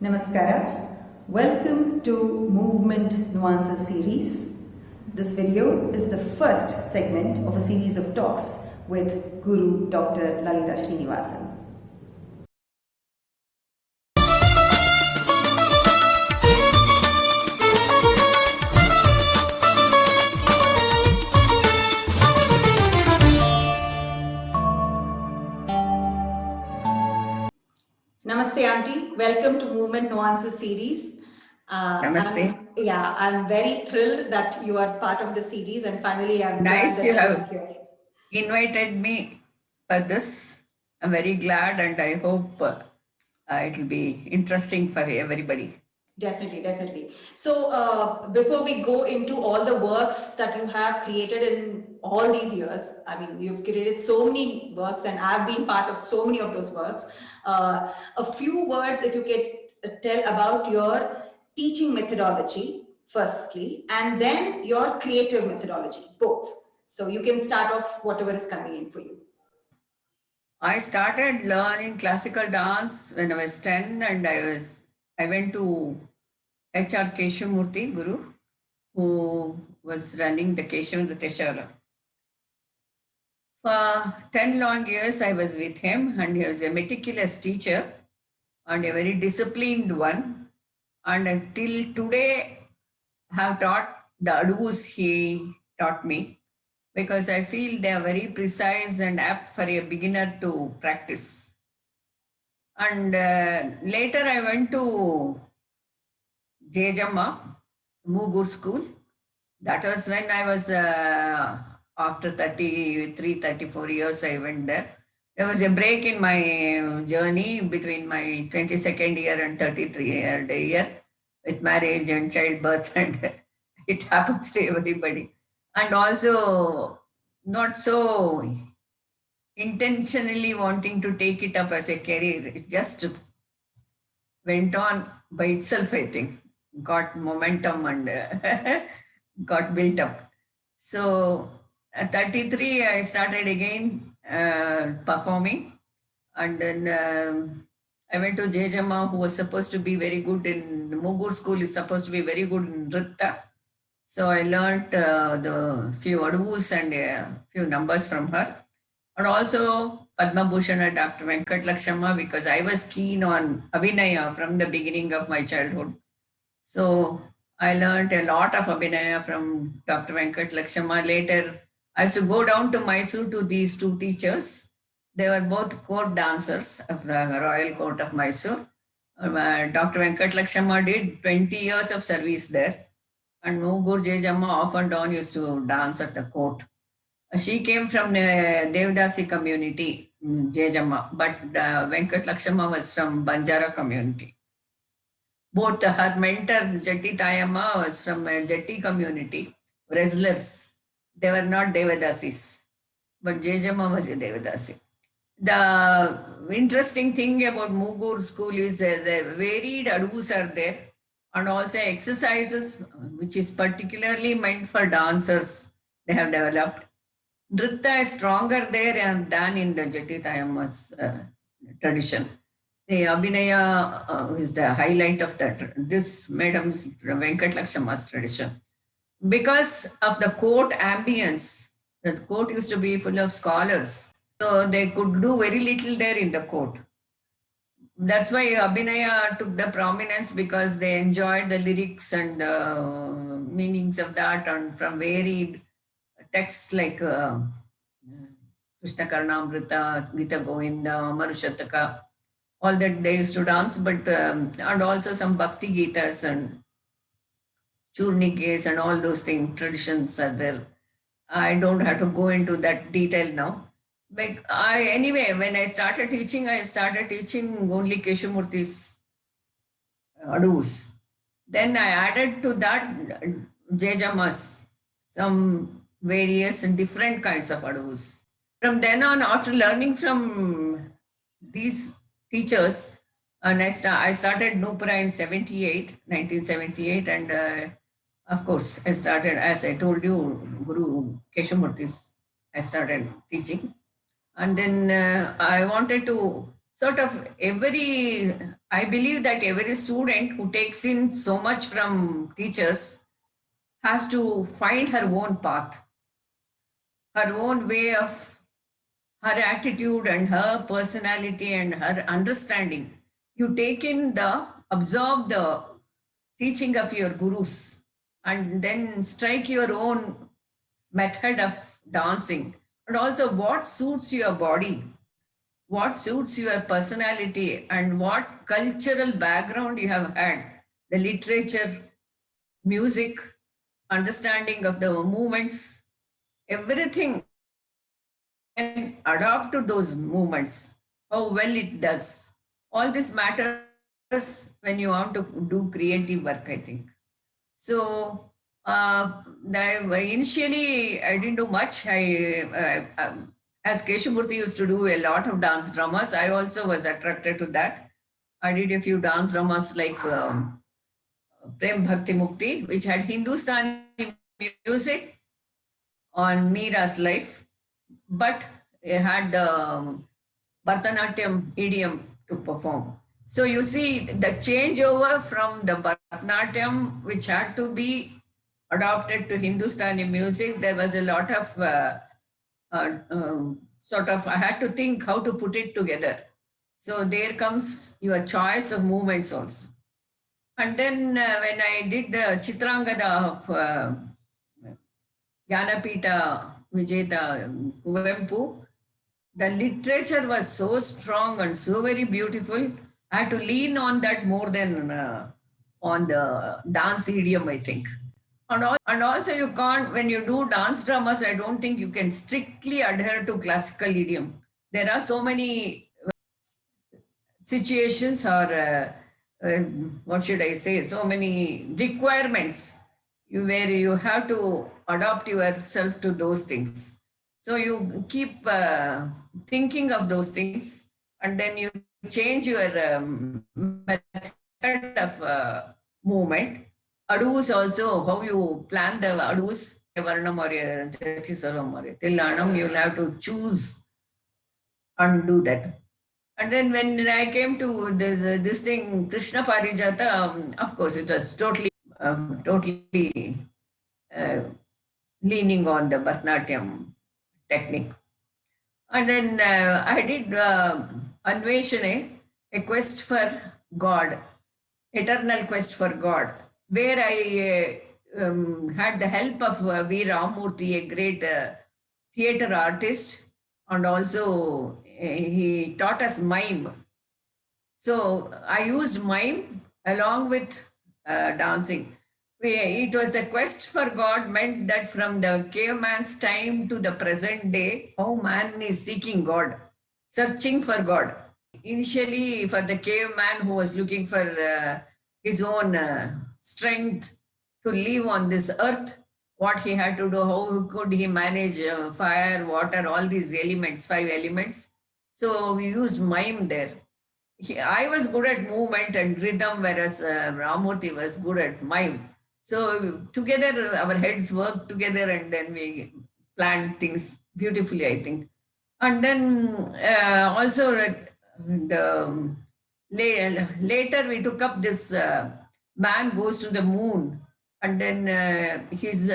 Namaskara. Welcome to Movement Nuances series. This video is the first segment of a series of talks with Guru Dr. Lalita Srinivasan. Namaste, Auntie. Welcome to Movement Nuances series. Namaste. I'm very thrilled that you are part of the series, and finally, I'm Nice glad you that have you're here. invited me for this. I'm very glad, and I hope it will be interesting for everybody. Definitely. So, before we go into all the works that you have created in all these years, I mean, you've created so many works, and I've been part of so many of those works. A few words, if you could tell about your teaching methodology, firstly, and then your creative methodology, both. So, you can start off whatever is coming in for you. I started learning classical dance when I was 10, and I went to H.R. Keshavamurthy Guru, who was running the Keshavamurthy Shala. For 10 long years, I was with him, and he was a meticulous teacher and a very disciplined one. And until today, have taught the adus he taught me because I feel they are very precise and apt for a beginner to practice. And later I went to Jejamma, Mugur School. That was when I was, after 33, 34 years, I went there. There was a break in my journey between my 22nd year and 33rd year with marriage and childbirth, and it happens to everybody. And also, not so intentionally wanting to take it up as a career, it just went on by itself, I think, got momentum and got built up. So at 33, I started again performing. And then I went to Jejama, who was supposed to be very good in the Mugur school, is supposed to be very good in Nritta. So I learnt the few advus and a few numbers from her. And also Padma Bhushana Dr. Venkat Lakshma, because I was keen on Abhinaya from the beginning of my childhood. So I learned a lot of Abhinaya from Dr. Venkat Lakshma. Later, I used to go down to Mysore to these two teachers. They were both court dancers of the Royal Court of Mysore. Dr. Venkat Lakshma did 20 years of service there. And Mugur Jejamma off and on used to dance at the court. She came from the Devdasi community, Jejamma, but Venkat Lakshma was from Banjara community. Both her mentor, Jatti Tayamma, was from a Jatti community, wrestlers. They were not Devadasis, but Jejamma was a Devadasi. The interesting thing about Mugur school is the varied advus are there and also exercises, which is particularly meant for dancers, they have developed. Nritta is stronger there than in the Jatti Tayamma's tradition. The Abhinaya is the highlight of that. This Madam's Venkat Lakshma's tradition. Because of the court ambience, the court used to be full of scholars. So they could do very little there in the court. That's why Abhinaya took the prominence, because they enjoyed the lyrics and the meanings of that, and from varied texts like Krishna Karnamrita, Gita Govinda, Marushataka, all that they used to dance, but and also some Bhakti Gitas and Churnikes and all those things, traditions are there. I don't have to go into that detail now. But anyway, when I started teaching only Keshavamurthy's adus. Then I added to that Jejamas, some various and different kinds of adus. From then on, after learning from these teachers, and I started Nupura in 1978, and of course, I started, as I told you, Guru Keshavamurthy's, I started teaching. And then I wanted to sort of I believe that every student who takes in so much from teachers has to find her own path, her own way of her attitude and her personality and her understanding. You take in absorb the teaching of your gurus and then strike your own method of dancing. And also what suits your body, what suits your personality, and what cultural background you have had, the literature, music, understanding of the movements, everything, and adopt to those movements, how well it does. All this matters when you want to do creative work, I think. So initially I didn't do much. As Keshamurthy used to do a lot of dance dramas, I also was attracted to that. I did a few dance dramas like Prem Bhakti Mukti, which had Hindustani music on Meera's life, but it had Bharatanatyam idiom to perform. So you see the changeover from the Bharatanatyam, which had to be adopted to Hindustani music, there was a lot of sort of, I had to think how to put it together. So there comes your choice of movements also. And then when I did the Chitrangada of Jnanapita Vijeta Kuvempu, the literature was so strong and so very beautiful. I had to lean on that more than on the dance idiom, I think. And also you can't, when you do dance dramas, I don't think you can strictly adhere to classical idiom. There are so many situations or what should I say, so many requirements where you have to adapt yourself to those things. So you keep thinking of those things, and then you change your method of movement. Adus also, how you plan the adus, Varnam or Chatisaram or Tilanam, you'll have to choose and do that. And then when I came to this thing, Krishna Parijata, of course, it was totally leaning on the Bharatanatyam technique. And then I did Anveshane, a quest for God, eternal quest for God, where I had the help of V. Ramurthy, a great theater artist, and also he taught us mime. So I used mime along with dancing. It was the quest for God meant that from the caveman's time to the present day, how man is seeking God, searching for God. Initially, for the caveman who was looking for his own strength to live on this earth, what he had to do, how could he manage fire, water, all these elements, 5 elements. So we used mime there. I was good at movement and rhythm, whereas Ramurthy was good at mime. So together, our heads worked together, and then we planned things beautifully, I think. And then also later we took up this man goes to the moon, and then his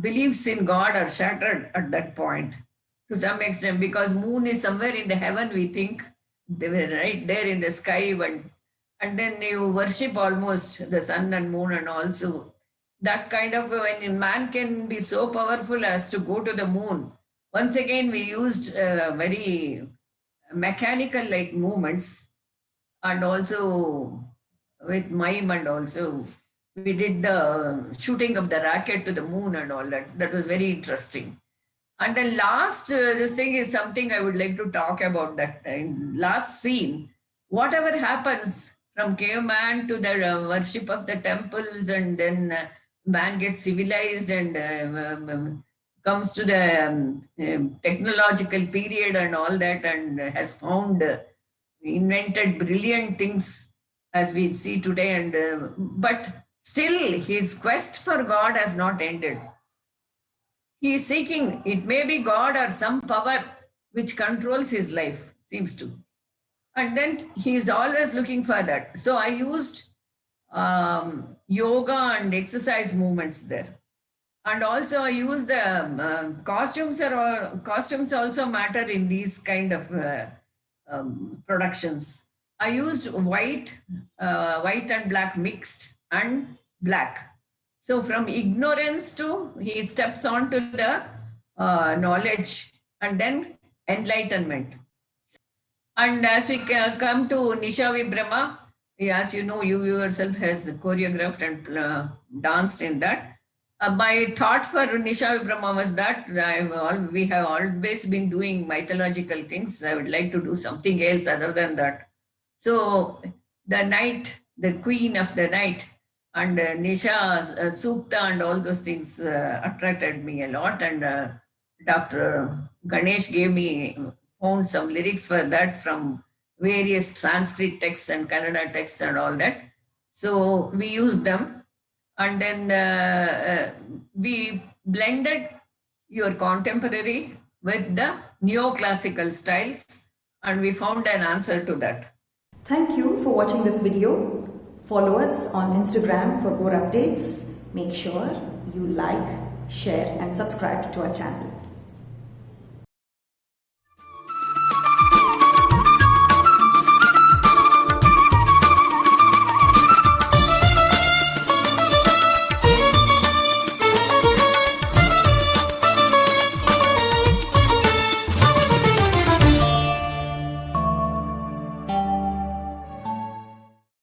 beliefs in God are shattered at that point to some extent, because moon is somewhere in the heaven, we think. They were right there in the sky, and then you worship almost the sun and moon, and also that kind of, when man can be so powerful as to go to the moon. Once again, we used very mechanical like movements, and also with mime, and also we did the shooting of the rocket to the moon and all that. That was very interesting. And the last, this thing is something I would like to talk about, that last scene, whatever happens from caveman to the worship of the temples, and then man gets civilized and comes to the technological period and all that, and has found, invented brilliant things as we see today. And but still his quest for God has not ended. He is seeking, it may be God or some power which controls his life. seems to. And then he is always looking for that. So I used yoga and exercise movements there. And also I used costumes. Costumes also matter in these kind of productions. I used white and black mixed and black. So from ignorance to he steps on to the knowledge and then enlightenment. And as we come to Nisha Vibrama, as you know, you yourself has choreographed and danced in that. My thought for Nisha Vibrama was that we have always been doing mythological things. I would like to do something else other than that. So the night, the queen of the night, and Nisha Sukta and all those things attracted me a lot. And Dr. Ganesh found some lyrics for that from various Sanskrit texts and Kannada texts and all that. So we used them. And then we blended your contemporary with the neoclassical styles, and we found an answer to that. Thank you for watching this video. Follow us on Instagram for more updates. Make sure you like, share and subscribe to our channel.